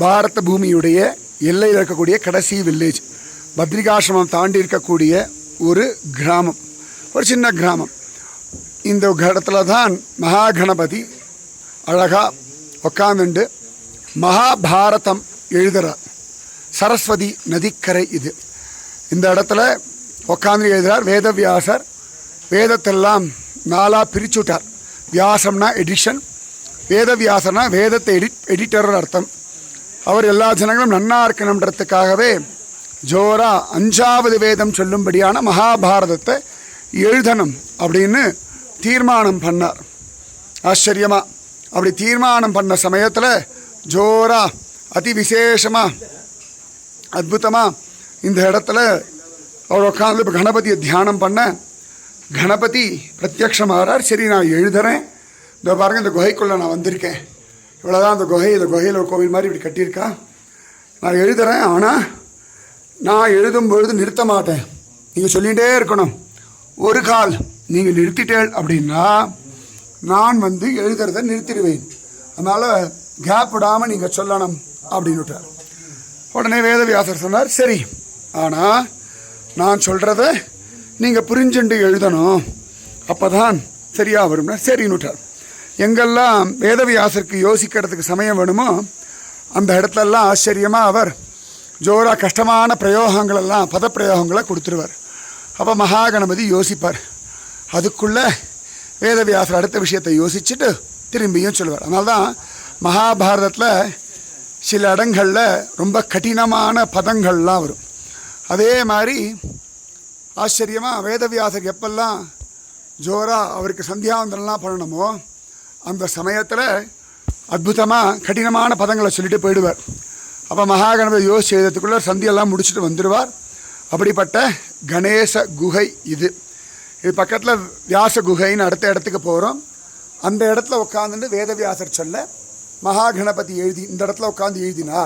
பாரத பூமியுடைய எல்லையில் இருக்கக்கூடிய கடைசி வில்லேஜ். பத்ரிகாசிரமம் தாண்டி இருக்கக்கூடிய ஒரு கிராமம், ஒரு சின்ன கிராமம். இந்த இடத்துல தான் மகாகணபதி அழகாக உக்காந்துண்டு மகாபாரதம் எழுதுகிறார். சரஸ்வதி நதிக்கரை இது. இந்த இடத்துல உக்காந்து எழுதுகிறார் வேதவியாசர். வேதத்தெல்லாம் நாளாக பிரிச்சுட்டார். வியாசம்னா எடிஷன், வேதவியாசர்னா வேதத்தை எடிட்டர் அர்த்தம். அவர் எல்லா ஜனங்களும் நன்னா இருக்கணுன்றதுக்காகவே ஜோரா 5வது வேதம் சொல்லும்படியான மகாபாரதத்தை எழுதணும் அப்படின்னு தீர்மானம் பண்ணார். ஆச்சரியமாக அப்படி தீர்மானம் பண்ண சமயத்தில் ஜோரா அதி விசேஷமாக அற்புதமாக இந்த இடத்துல அவர் உட்காந்து இப்போ கணபதியை தியானம் பண்ண கணபதி பிரத்யக்ஷமாகறார். சரி, நான் எழுதுறேன். இந்த பாருங்கள், இந்த குகைக்குள்ளே நான் வந்திருக்கேன். இவ்வளோதான் அந்த குகை. இந்த குகையில் ஒரு கோவில் மாதிரி இப்படி கட்டியிருக்கா. நான் எழுதுறேன், ஆனால் நான் எழுதும்பொழுது நிறுத்த மாட்டேன். நீங்கள் சொல்லிகிட்டே இருக்கணும். ஒரு கால் நீங்கள் நிறுத்திட்டேன் அப்படின்னா நான் வந்து எழுதுறதை நிறுத்திடுவேன். அதனால் கேப் விடாமல் நீங்கள் சொல்லணும் அப்படின்னு விட்டார். உடனே வேதவியாசர் சொன்னார், சரி, ஆனால் நான் சொல்கிறத நீங்கள் புரிஞ்சுண்டு எழுதணும், அப்போ தான் சரியாக வரும்னா சரின்னு விட்டார். எங்கெல்லாம் வேதவியாசருக்கு யோசிக்கிறதுக்கு சமயம் வேணுமோ அந்த இடத்துலலாம் ஆச்சரியமாக அவர் ஜோரா கஷ்டமான பிரயோகங்களெல்லாம் பதப்பிரயோகங்களை கொடுத்துருவார். அப்போ மகாகணபதி யோசிப்பார். அதுக்குள்ளே வேதவியாசர் அடுத்த விஷயத்தை யோசிச்சுட்டு திரும்பியும் சொல்லுவார். அதனால தான் மகாபாரதத்தில் சில இடங்களில் ரொம்ப கடினமான பதங்கள்லாம் வரும். அதே மாதிரி ஆச்சரியமாக வேதவியாசர் எப்பெல்லாம் ஜோரா அவருக்கு சந்தியாவந்தனம்லாம் பண்ணணுமோ அந்த சமயத்தில் அற்புதமாக கடினமான பதங்களை சொல்லிட்டு போயிடுவார். அப்போ மகாகணபதி யோசிச்சு எழுதுறதுக்குள்ளே சந்தியெல்லாம் முடிச்சுட்டு வந்துடுவார். அப்படிப்பட்ட கணேச குகை இது. இது பக்கத்தில் வியாச குகைன்னு அடுத்த இடத்துக்கு போகிறோம். அந்த இடத்துல உட்காந்துட்டு வேதவியாசர் சொல்ல மகாகணபதி எழுதி இந்த இடத்துல உட்காந்து எழுதினார்.